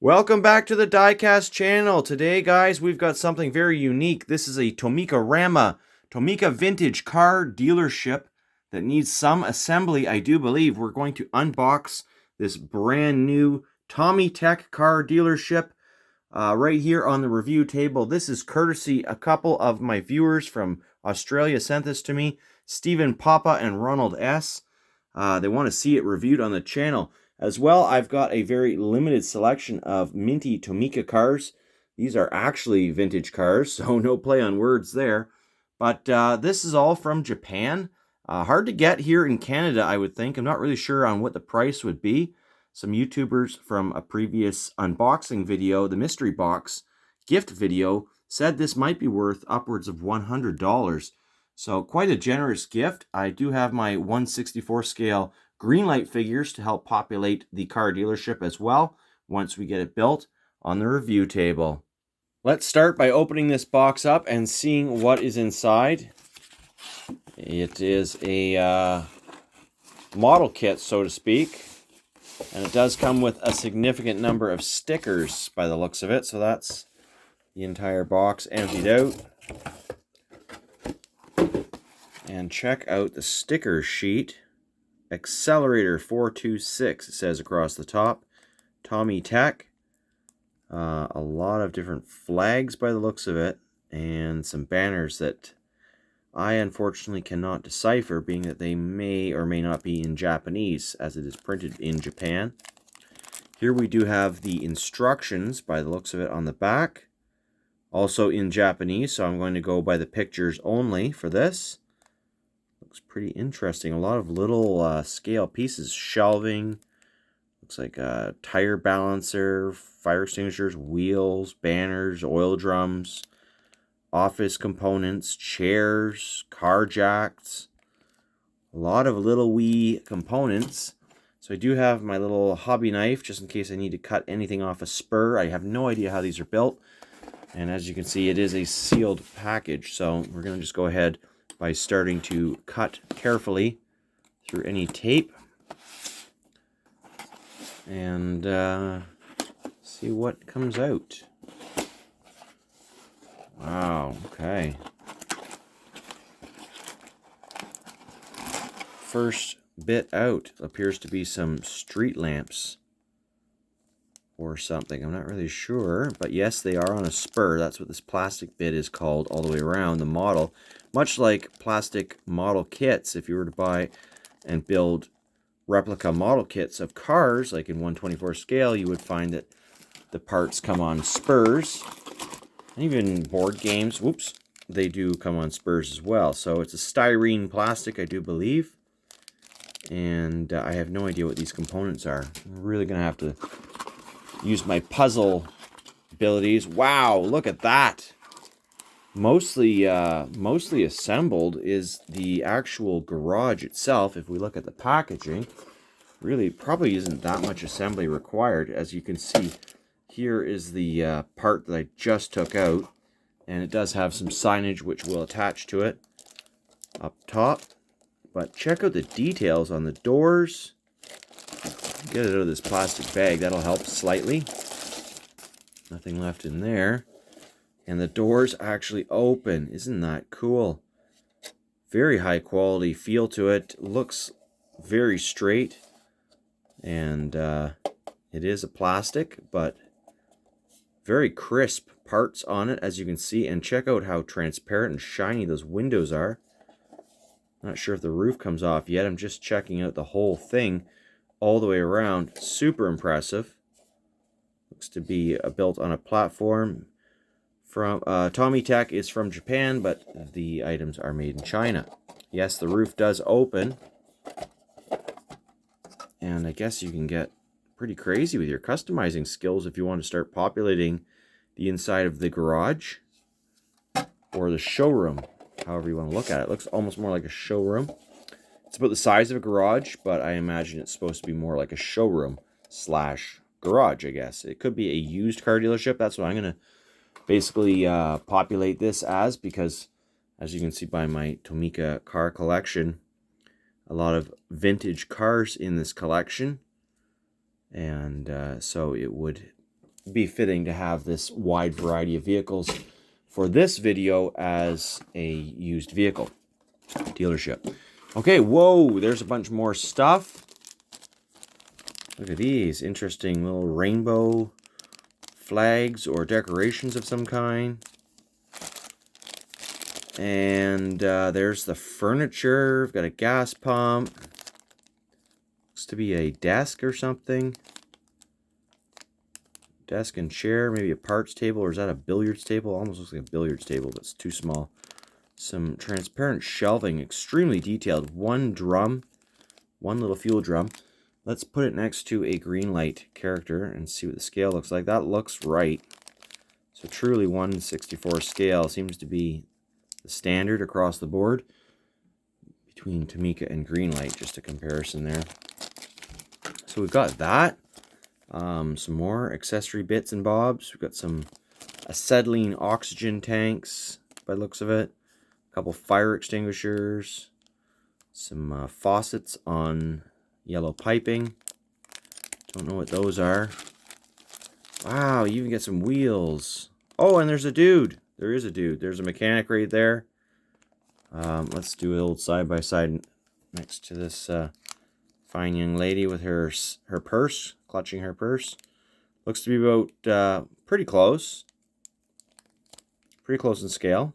Welcome back to the Diecast channel. Today, guys, we've got something very unique. This is a Tomicarama, Tomica vintage car dealership that needs some assembly, I do believe. We're going to unbox this brand new Tomytec car dealership right here on the review table. This is courtesy a couple of my viewers from Australia sent this to me, Steven Papa and Ronald S. They want to see it reviewed on the channel. As well, I've got a very limited selection of minty Tomica cars. These are actually vintage cars, so no play on words there. But this is all from Japan. Hard to get here in Canada, I would think. I'm not really sure on what the price would be. Some YouTubers from a previous unboxing video, the mystery box gift video, said this might be worth upwards of $100. So quite a generous gift. I do have my 1/64 scale greenlight figures to help populate the car dealership as well once we get it built on the review table. Let's start by opening this box up and seeing what is inside. It is a model kit, so to speak, and it does come with a significant number of stickers by the looks of it, so that's the entire box emptied out. And check out the sticker sheet. Accelerator 426, it says across the top. Tomytec. A lot of different flags by the looks of it, and some banners that I unfortunately cannot decipher, being that they may or may not be in Japanese, as it is printed in Japan. Here we do have the instructions by the looks of it on the back, also in Japanese, so I'm going to go by the pictures only for this. Looks pretty interesting. A lot of little scale pieces. Shelving. Looks like a tire balancer, fire extinguishers, wheels, banners, oil drums, office components, chairs, car jacks. A lot of little wee components. So I do have my little hobby knife just in case I need to cut anything off a spur. I have no idea how these are built. And as you can see, it is a sealed package. So we're going to just go ahead by starting to cut carefully through any tape and see what comes out. Wow, okay. First bit out appears to be some street lamps or something. I'm not really sure, but yes, they are on a spur. That's what this plastic bit is called all the way around the model. Much like plastic model kits, if you were to buy and build replica model kits of cars, like in 1/24 scale, you would find that the parts come on spurs. And even board games, whoops, they do come on spurs as well. So it's a styrene plastic, I do believe. And I have no idea what these components are. I'm really going to have to use my puzzle abilities. Wow, look at that. Mostly assembled is the actual garage itself. If we look at the packaging, really probably isn't that much assembly required. As you can see, here is the part that I just took out, and it does have some signage which will attach to it up top. But check out the details on the doors. Get it out of this plastic bag, that'll help slightly. Nothing left in there. And the doors actually open. Isn't that cool? Very high quality feel to it. Looks very straight. And it is a plastic, but very crisp parts on it, as you can see. And check out how transparent and shiny those windows are. Not sure if the roof comes off yet. I'm just checking out the whole thing all the way around. Super impressive. Looks to be built on a platform. From Tomytec is from Japan, but the items are made in China. Yes, the roof does open. And I guess you can get pretty crazy with your customizing skills if you want to start populating the inside of the garage or the showroom, however you want to look at it. It looks almost more like a showroom. It's about the size of a garage, but I imagine it's supposed to be more like a showroom slash garage, I guess. It could be a used car dealership. That's what I'm going to basically populate this as, because as you can see by my Tomica car collection, a lot of vintage cars in this collection, and so it would be fitting to have this wide variety of vehicles for this video as a used vehicle dealership. Okay, whoa, there's a bunch more stuff. Look at these interesting little rainbow flags or decorations of some kind. And there's the furniture. We've got a gas pump. Looks to be a desk or something. Desk and chair, maybe a parts table, or is that a billiards table? Almost looks like a billiards table, but it's too small. Some transparent shelving, extremely detailed. One drum, one little fuel drum. Let's put it next to a green light character and see what the scale looks like. That looks right. So truly 1/64 scale seems to be the standard across the board between Tomica and green light, just a comparison there. So we've got that. Some more accessory bits and bobs. We've got some acetylene oxygen tanks by the looks of it. A couple fire extinguishers. Some faucets on yellow piping. Don't know what those are. Wow, you even get some wheels. Oh, and there's a dude. There is a dude. There's a mechanic right there. Let's do an old side-by-side next to this fine young lady with her purse, clutching her purse. Looks to be about pretty close. Pretty close in scale.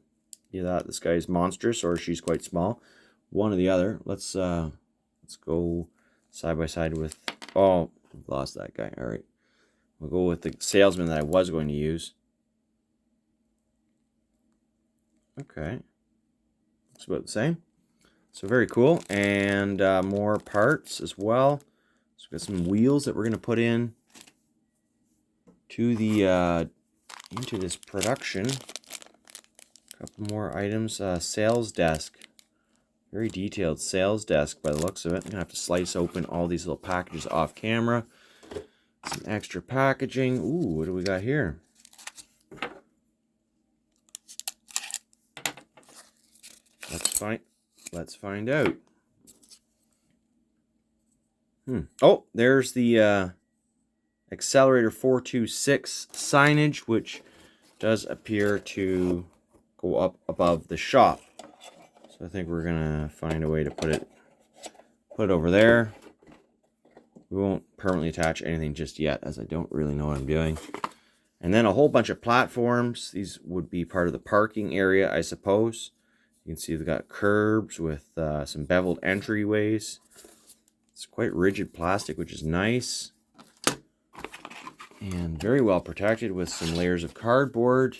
Either this guy's monstrous or she's quite small. One or the other. Let's go side by side with... Oh, lost that guy. All right. We'll go with the salesman that I was going to use. Okay. Looks about the same. So very cool. And more parts as well. So we've got some wheels that we're going to put in to the into this production. A couple more items. Sales desk. Very detailed sales desk by the looks of it. I'm going to have to slice open all these little packages off camera. Some extra packaging. Ooh, what do we got here? Let's find out. Oh, there's the accelerator 426 signage, which does appear to go up above the shop. So I think we're gonna find a way to put it over there. We won't permanently attach anything just yet, as I don't really know what I'm doing. And then a whole bunch of platforms. These would be part of the parking area, I suppose. You can see they've got curbs with some beveled entryways. It's quite rigid plastic, which is nice. And very well protected with some layers of cardboard,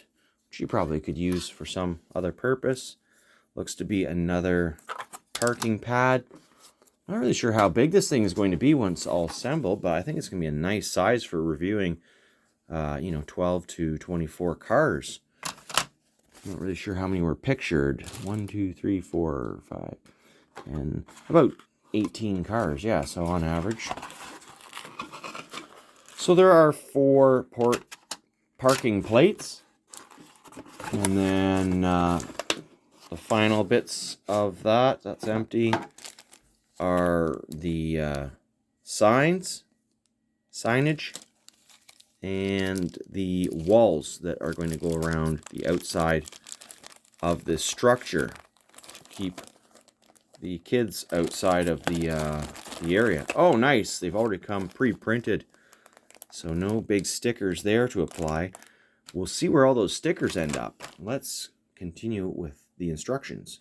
which you probably could use for some other purpose. Looks to be another parking pad. Not really sure how big this thing is going to be once all assembled, but I think it's going to be a nice size for reviewing, 12 to 24 cars. Not really sure how many were pictured. 1, 2, 3, 4, 5, and about 18 cars. Yeah, so on average. So there are 4 parking plates. And then the final bits of that's empty, are the signage, and the walls that are going to go around the outside of this structure to keep the kids outside of the area. Oh, nice. They've already come pre-printed, so no big stickers there to apply. We'll see where all those stickers end up. Let's continue with the instructions.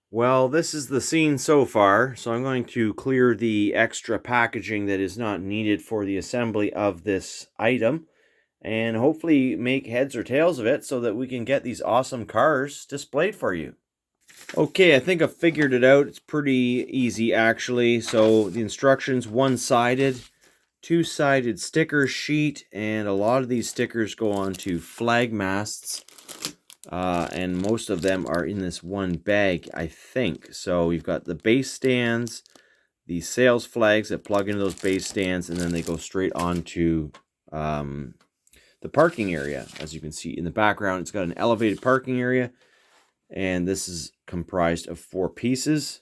Well, this is the scene so far, so I'm going to clear the extra packaging that is not needed for the assembly of this item, and hopefully make heads or tails of it so that we can get these awesome cars displayed for you. Okay, I think I've figured it out. It's pretty easy, actually. So the instructions, one-sided, two-sided sticker sheet, and a lot of these stickers go onto flag masts. And most of them are in this one bag, I think. So we've got the base stands, the sales flags that plug into those base stands, and then they go straight onto the parking area. As you can see in the background, it's got an elevated parking area, and this is comprised of 4 pieces.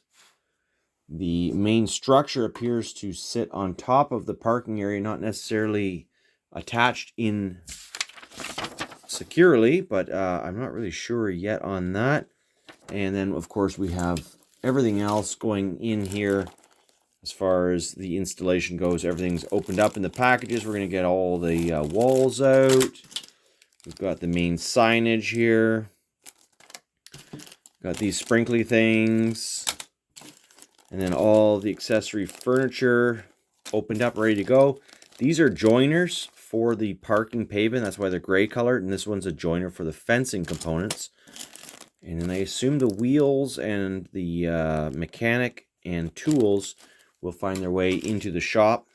The main structure appears to sit on top of the parking area, not necessarily attached in securely, but I'm not really sure yet on that. And then, of course, we have everything else going in here. As far as the installation goes, everything's opened up in the packages. We're going to get all the walls out. We've got the main signage here. Got these sprinkly things. And then all the accessory furniture opened up, ready to go. These are joiners for the parking pavement. That's why they're gray colored. And this one's a joiner for the fencing components. And then I assume the wheels and the mechanic and tools will find their way into the shop.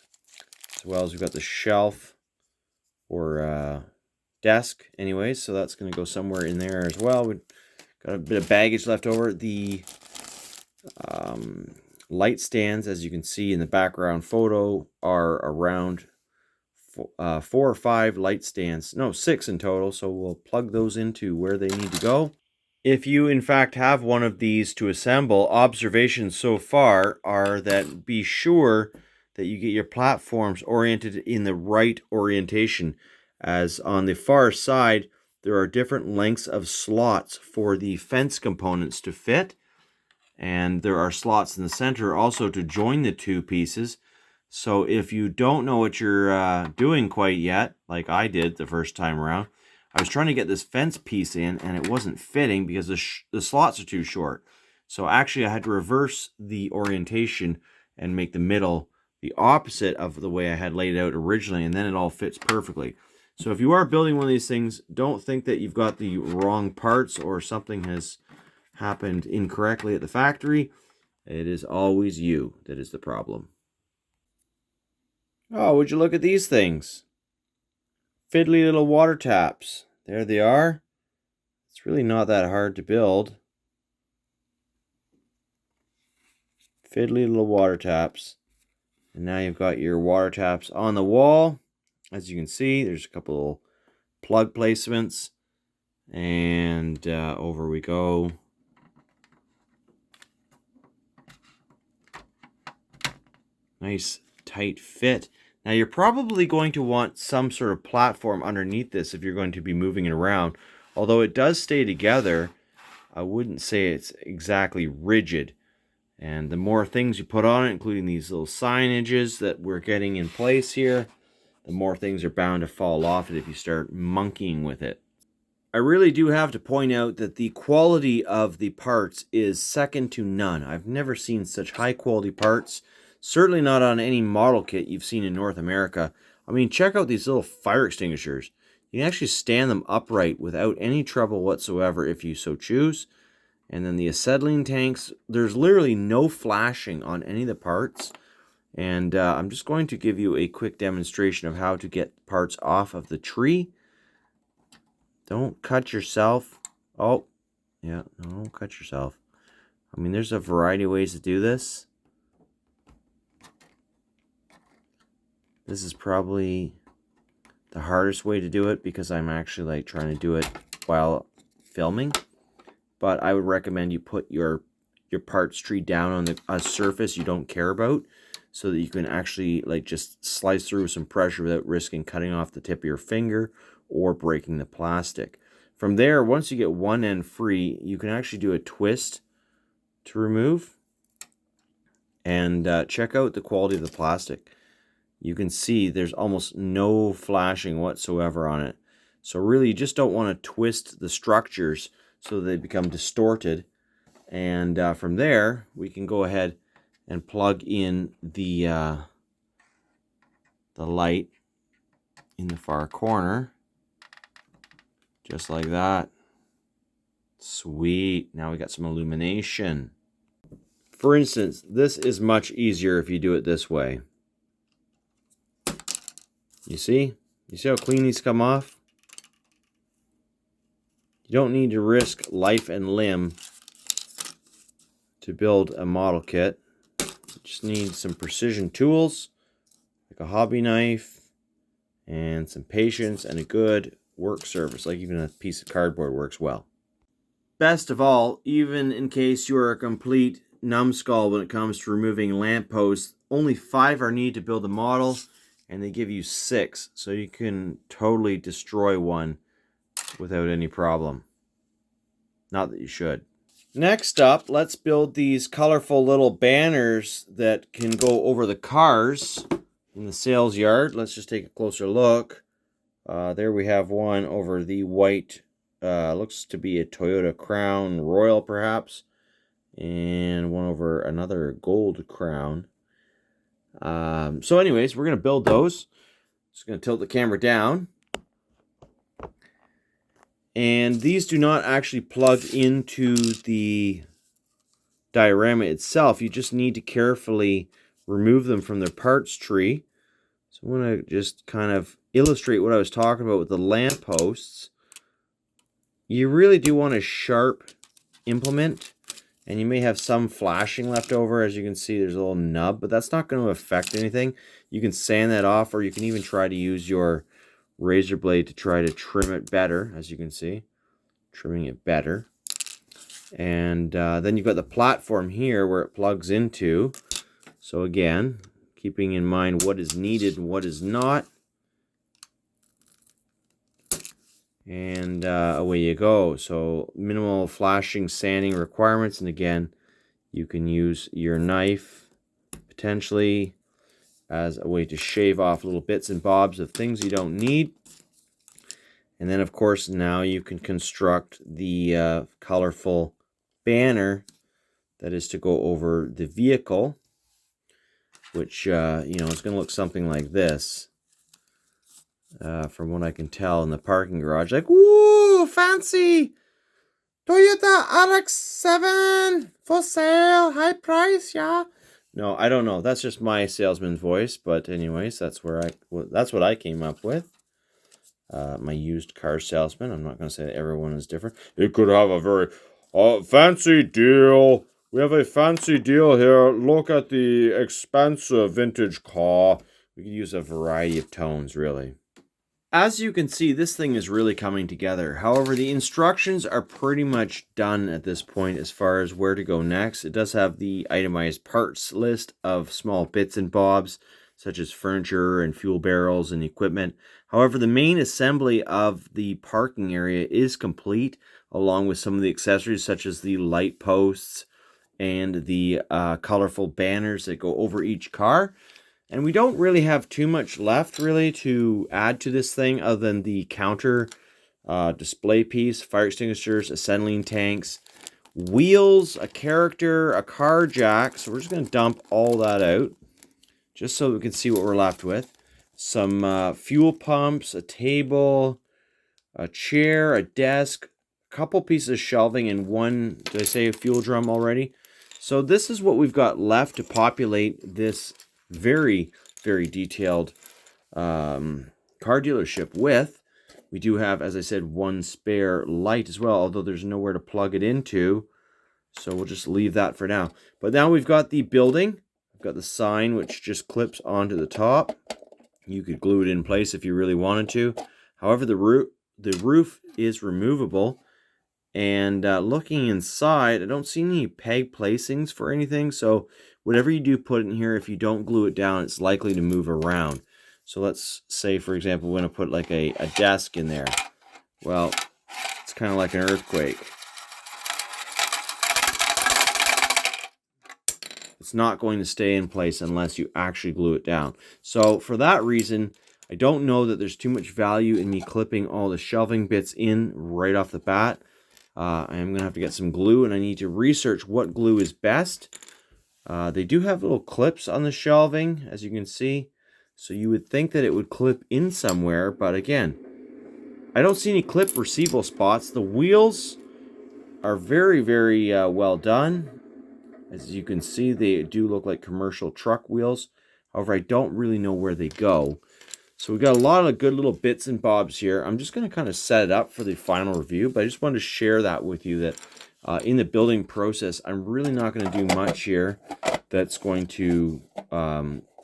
As well as we've got the shelf or desk anyways. So that's going to go somewhere in there as well. We've got a bit of baggage left over. The light stands, as you can see in the background photo, are around 4 or 5 light stands. No, 6 in total. So we'll plug those into where they need to go. If you, in fact, have one of these to assemble, observations so far are that be sure that you get your platforms oriented in the right orientation. As on the far side, there are different lengths of slots for the fence components to fit. And there are slots in the center also to join the two pieces. So if you don't know what you're doing quite yet, like I did the first time around, I was trying to get this fence piece in and it wasn't fitting because the slots are too short. So actually I had to reverse the orientation and make the middle the opposite of the way I had laid it out originally, and then it all fits perfectly. So if you are building one of these things, don't think that you've got the wrong parts or something has happened incorrectly at the factory. It is always you that is the problem. Oh, would you look at these things? Fiddly little water taps. There they are. It's really not that hard to build. Fiddly little water taps. And now you've got your water taps on the wall. As you can see, there's a couple plug placements. And over we go. Nice tight fit. Now you're probably going to want some sort of platform underneath this if you're going to be moving it around. Although it does stay together, I wouldn't say it's exactly rigid. And the more things you put on it, including these little signages that we're getting in place here, the more things are bound to fall off it if you start monkeying with it. I really do have to point out that the quality of the parts is second to none. I've never seen such high quality parts. Certainly not on any model kit you've seen in North America. I mean, check out these little fire extinguishers. You can actually stand them upright without any trouble whatsoever if you so choose. And then the acetylene tanks, there's literally no flashing on any of the parts. And I'm just going to give you a quick demonstration of how to get parts off of the tree. Don't cut yourself. Oh, yeah, no, don't cut yourself. I mean, there's a variety of ways to do this. This is probably the hardest way to do it because I'm actually like trying to do it while filming. But I would recommend you put your parts tree down on a surface you don't care about, so that you can actually like just slice through with some pressure without risking cutting off the tip of your finger or breaking the plastic. From there, once you get one end free, you can actually do a twist to remove. And check out the quality of the plastic. You can see there's almost no flashing whatsoever on it. So really, you just don't want to twist the structures so they become distorted. And from there, we can go ahead and plug in the light in the far corner. Just like that. Sweet. Now we got some illumination. For instance, this is much easier if you do it this way. You see? You see how clean these come off? You don't need to risk life and limb to build a model kit. You just need some precision tools, like a hobby knife, and some patience and a good work surface, like even a piece of cardboard works well. Best of all, even in case you're a complete numbskull when it comes to removing lampposts, only 5 are needed to build a model. and they give you 6, so you can totally destroy one without any problem. Not that you should. Next up, let's build these colorful little banners that can go over the cars in the sales yard. Let's just take a closer look. There we have one over the white, looks to be a Toyota Crown Royal perhaps, and one over another gold Crown. So anyways, we're going to build those. Just going to tilt the camera down. And these do not actually plug into the diorama itself. You just need to carefully remove them from their parts tree. So I want to just kind of illustrate what I was talking about with the lamp posts. You really do want a sharp implement, and you may have some flashing left over. As you can see, there's a little nub, but that's not going to affect anything. You can sand that off, or you can even try to use your razor blade to try to trim it better. As you can see, trimming it better. And then you've got the platform here where it plugs into. So again, keeping in mind what is needed and what is not. And away you go. So minimal flashing, sanding requirements. And again, you can use your knife potentially as a way to shave off little bits and bobs of things you don't need. And then, of course, now you can construct the colorful banner that is to go over the vehicle, which, you know, is going to look something like this. From what I can tell in the parking garage. Like, woo, fancy! Toyota RX-7 for sale, high price, yeah. No, I don't know. That's just my salesman's voice. But anyways, that's what I came up with. My used car salesman. I'm not going to say that everyone is different. It could have a very fancy deal. We have a fancy deal here. Look at the expensive vintage car. We could use a variety of tones, really. As you can see, this thing is really coming together. However, the instructions are pretty much done at this point as far as where to go next. It does have the itemized parts list of small bits and bobs, such as furniture and fuel barrels and equipment. However, the main assembly of the parking area is complete, along with some of the accessories, such as the light posts and the colorful banners that go over each car. And we don't really have too much left, really, to add to this thing other than the counter display piece, fire extinguishers, acetylene tanks, wheels, a character, a car jack. So we're just going to dump all that out just so we can see what we're left with. Some fuel pumps, a table, a chair, a desk, a couple pieces of shelving, and one, did I say a fuel drum already? So this is what we've got left to populate this very, very detailed car dealership with. We do have, as I said, one spare light as well, although there's nowhere to plug it into. So we'll just leave that for now. But now we've got the building. We've got the sign, which just clips onto the top. You could glue it in place if you really wanted to. However, the roof is removable. And looking inside, I don't see any peg placings for anything. So whatever you do put in here, if you don't glue it down, it's likely to move around. So let's say, for example, we're going to put like a desk in there. Well, it's kind of like an earthquake. It's not going to stay in place unless you actually glue it down. So for that reason, I don't know that there's too much value in me clipping all the shelving bits in right off the bat. I'm going to have to get some glue, and I need to research what glue is best. They do have little clips on the shelving, as you can see. So you would think that it would clip in somewhere, but again, I don't see any clip receivable spots. The wheels are very, very well done. As you can see, they do look like commercial truck wheels. However, I don't really know where they go. So we've got a lot of good little bits and bobs here. I'm just going to kind of set it up for the final review, but I just wanted to share that with you that in the building process, I'm really not going to do much here that's going to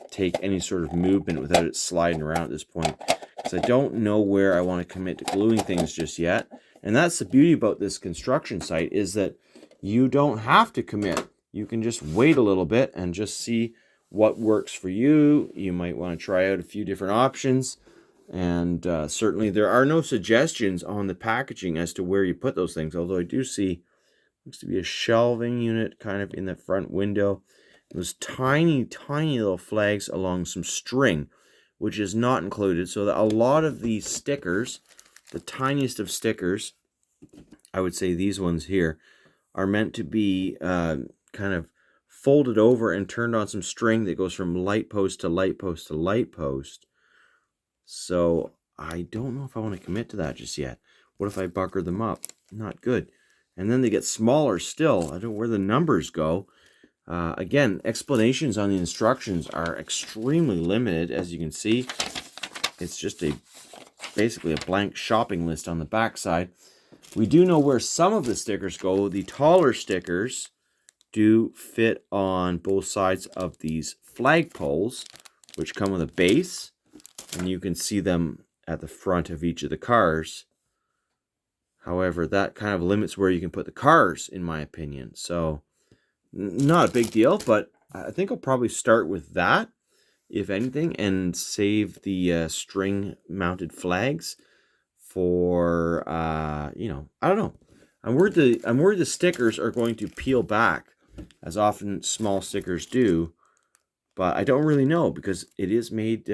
take any sort of movement without it sliding around at this point, because I don't know where I want to commit to gluing things just yet. And that's the beauty about this construction site, is that you don't have to commit. You can just wait a little bit and just see what works for you. You might want to try out a few different options. And certainly there are no suggestions on the packaging as to where you put those things. Although I do see, looks to be a shelving unit kind of in the front window. Those tiny, tiny little flags along some string, which is not included. So that a lot of these stickers, the tiniest of stickers, I would say these ones here, are meant to be kind of folded over and turned on some string that goes from light post to light post to light post. So I don't know if I want to commit to that just yet. What if I bucker them up? Not good. And then they get smaller still. I don't know where the numbers go. Again, explanations on the instructions are extremely limited. As you can see, it's just basically a blank shopping list on the back side. We do know where some of the stickers go. The taller stickers do fit on both sides of these flagpoles, which come with a base. And you can see them at the front of each of the cars. However, that kind of limits where you can put the cars, in my opinion. So, not a big deal, but I think I'll probably start with that, if anything, and save the string-mounted flags for, you know, I don't know. I'm worried the stickers are going to peel back, as often small stickers do, but I don't really know because it is made...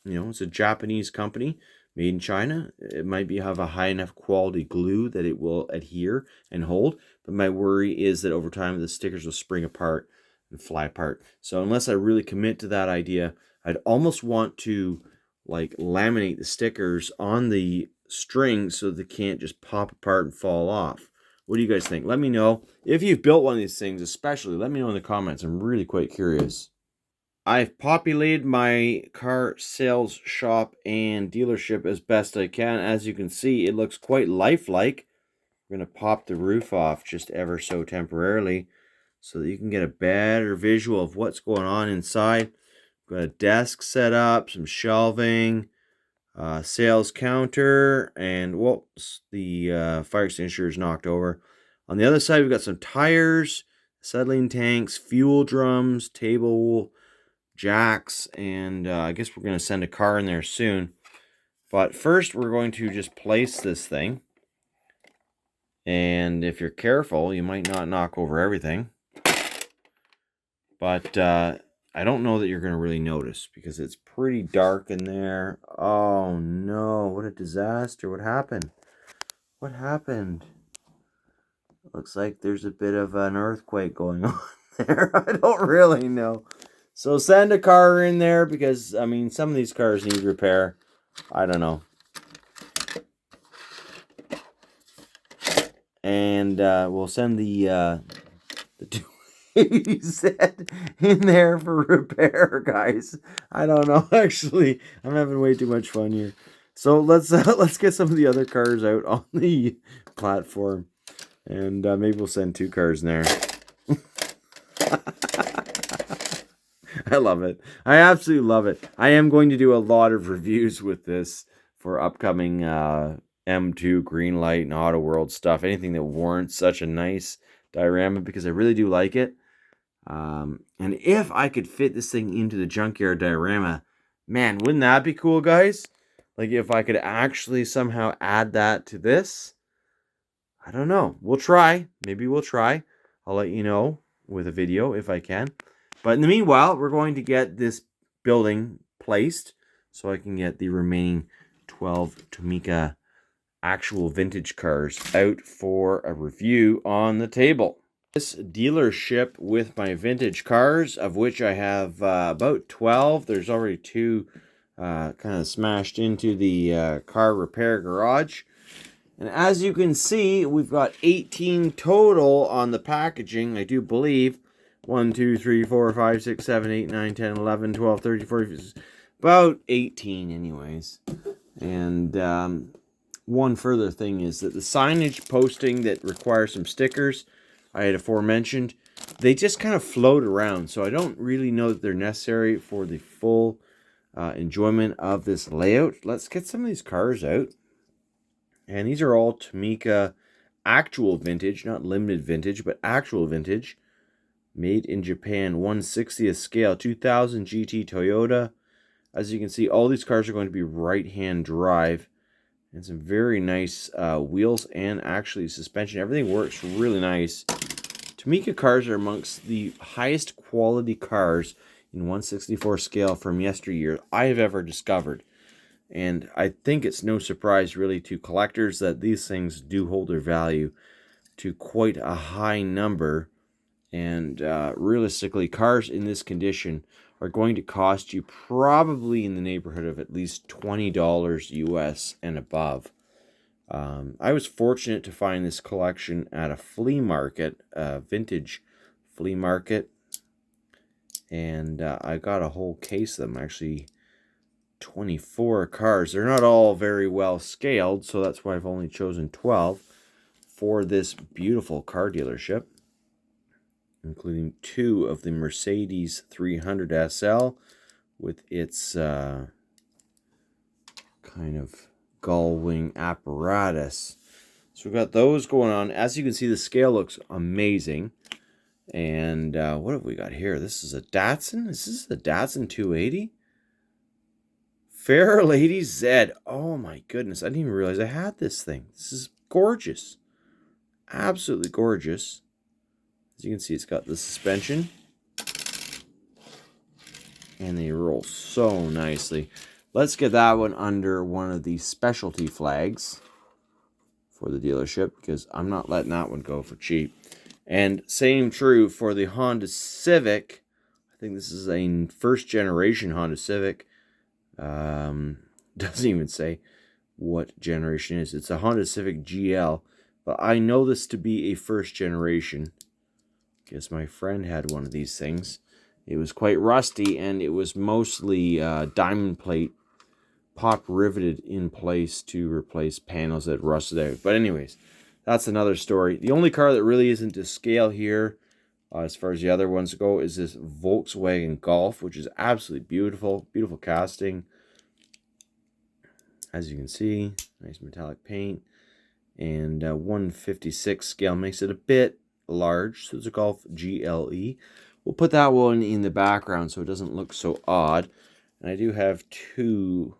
you know, it's a Japanese company made in China. It might have a high enough quality glue that it will adhere and hold. But my worry is that over time the stickers will spring apart and fly apart. So unless I really commit to that idea, I'd almost want to like laminate the stickers on the string so they can't just pop apart and fall off. What do you guys think? Let me know. If you've built one of these things, especially, let me know in the comments. I'm really quite curious. I've populated my car sales shop and dealership as best I can. As you can see, it looks quite lifelike. I'm going to pop the roof off just ever so temporarily so that you can get a better visual of what's going on inside. Got a desk set up, some shelving, sales counter, and whoops, the fire extinguisher is knocked over. On the other side, we've got some tires, acetylene tanks, fuel drums, table, jacks, and I guess we're going to send a car in there soon. But first, we're going to just place this thing. And if you're careful, you might not knock over everything. But I don't know that you're going to really notice because it's pretty dark in there. Oh no, what a disaster. What happened? What happened? Looks like there's a bit of an earthquake going on there. I don't really know. So send a car in there because, I mean, some of these cars need repair. I don't know. And we'll send the 280Z in there for repair, guys. I don't know. Actually, I'm having way too much fun here. So let's get some of the other cars out on the platform. And maybe we'll send 2 cars in there. I love it. I absolutely love it. I am going to do a lot of reviews with this for upcoming M2, Greenlight, and Auto World stuff. Anything that warrants such a nice diorama because I really do like it. And if I could fit this thing into the junkyard diorama, man, wouldn't that be cool, guys? Like if I could actually somehow add that to this. I don't know. We'll try. Maybe we'll try. I'll let you know with a video if I can. But in the meanwhile, we're going to get this building placed so I can get the remaining 12 Tomica actual vintage cars out for a review on the table. This dealership with my vintage cars, of which I have about 12. There's already 2 kind of smashed into the car repair garage. And as you can see, we've got 18 total on the packaging, I do believe. 1, 2, 3, 4, 5, 6, 7, 8, 9, 10, 11, 12, 13, 14, about 18 anyways. And one further thing is that the signage posting that requires some stickers, I had aforementioned, they just kind of float around. So I don't really know that they're necessary for the full enjoyment of this layout. Let's get some of these cars out. And these are all Tomica actual vintage, not limited vintage, but actual vintage. Made in Japan, 1/60th scale, 2000 GT Toyota. As you can see, all these cars are going to be right-hand drive. And some very nice wheels and actually suspension. Everything works really nice. Tomica cars are amongst the highest quality cars in 1/64 scale from yesteryear I have ever discovered. And I think it's no surprise really to collectors that these things do hold their value to quite a high number. And realistically, cars in this condition are going to cost you probably in the neighborhood of at least $20 US and above. I was fortunate to find this collection at a flea market, a vintage flea market. And I got a whole case of them, actually 24 cars. They're not all very well scaled, so that's why I've only chosen 12 for this beautiful car dealership, including 2 of the Mercedes 300 SL with its kind of gull wing apparatus. So we've got those going on. As you can see, the scale looks amazing. And what have we got here? This is a Datsun. Is this a Datsun 280? Fair Lady Z. Oh my goodness. I didn't even realize I had this thing. This is gorgeous. Absolutely gorgeous. As you can see, it's got the suspension. And they roll so nicely. Let's get that one under one of the specialty flags for the dealership, because I'm not letting that one go for cheap. And same true for the Honda Civic. I think this is a first generation Honda Civic. Doesn't even say what generation it is. It's a Honda Civic GL. But I know this to be a first generation. Guess my friend had one of these things. It was quite rusty, and it was mostly diamond plate pop riveted in place to replace panels that rusted out. But anyways, that's another story. The only car that really isn't to scale here, as far as the other ones go, is this Volkswagen Golf, which is absolutely beautiful. Beautiful casting. As you can see, nice metallic paint. And 1/56 scale makes it a bit large. So it's a Golf GLE. We'll put that one in the background so it doesn't look so odd. And I do have 2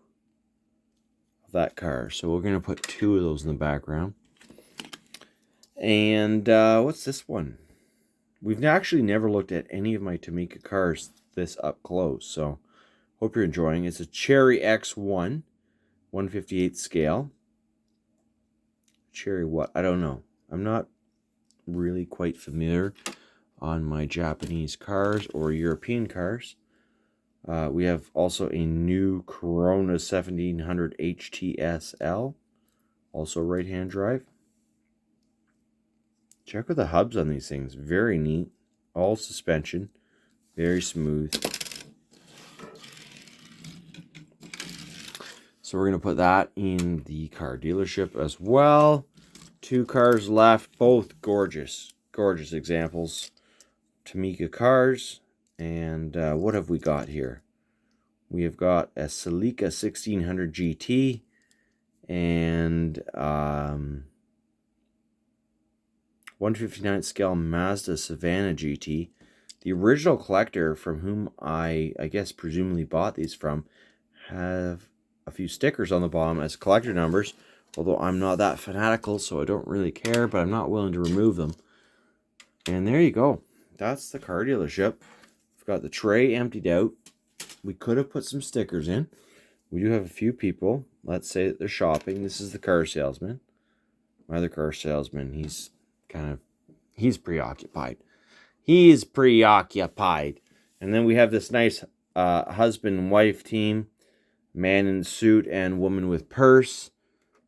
of that car. So we're going to put 2 of those in the background. And what's this one? We've actually never looked at any of my Tomica cars this up close. So hope you're enjoying. It's a Cherry X1, 1/58 scale. Cherry what? I don't know. I'm not really quite familiar on my Japanese cars or European cars. We have also a new Corona 1700 HTSL, also right-hand drive. Check out the hubs on these things. Very neat. All suspension. Very smooth. So we're going to put that in the car dealership as well. 2 cars left. Both gorgeous. Gorgeous examples. Tomica cars. And what have we got here? We have got a Celica 1600 GT. And 1/59 scale Mazda Savannah GT. The original collector from whom I guess presumably bought these from have a few stickers on the bottom as collector numbers, although I'm not that fanatical, so I don't really care, but I'm not willing to remove them. And there you go. That's the car dealership. We've got the tray emptied out. We could have put some stickers in. We do have a few people. Let's say that they're shopping. This is the car salesman. My other car salesman, he's preoccupied. He's preoccupied. And then we have this nice husband and wife team. Man in suit and woman with purse.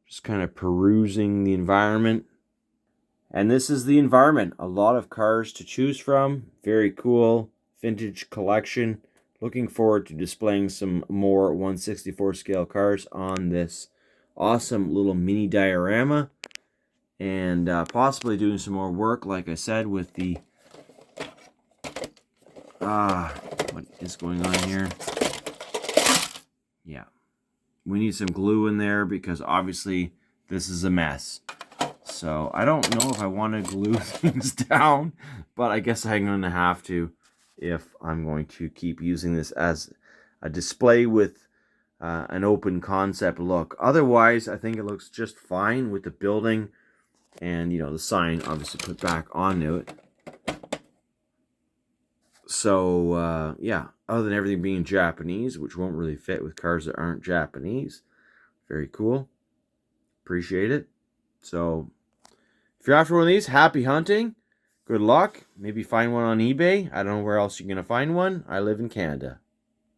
Just kind of perusing the environment. And this is the environment. A lot of cars to choose from. Very cool. Vintage collection. Looking forward to displaying some more 1/64 scale cars on this awesome little mini diorama. And possibly doing some more work, like I said, with the... what is going on here? Yeah. We need some glue in there because obviously this is a mess. So I don't know if I want to glue things down, but I guess I'm going to have to if I'm going to keep using this as a display with an open concept look. Otherwise, I think it looks just fine with the building and, you know, the sign obviously put back onto it. So, yeah, other than everything being Japanese, which won't really fit with cars that aren't Japanese. Very cool. Appreciate it. So, if you're after one of these, happy hunting. Good luck. Maybe find one on eBay. I don't know where else you're going to find one. I live in Canada.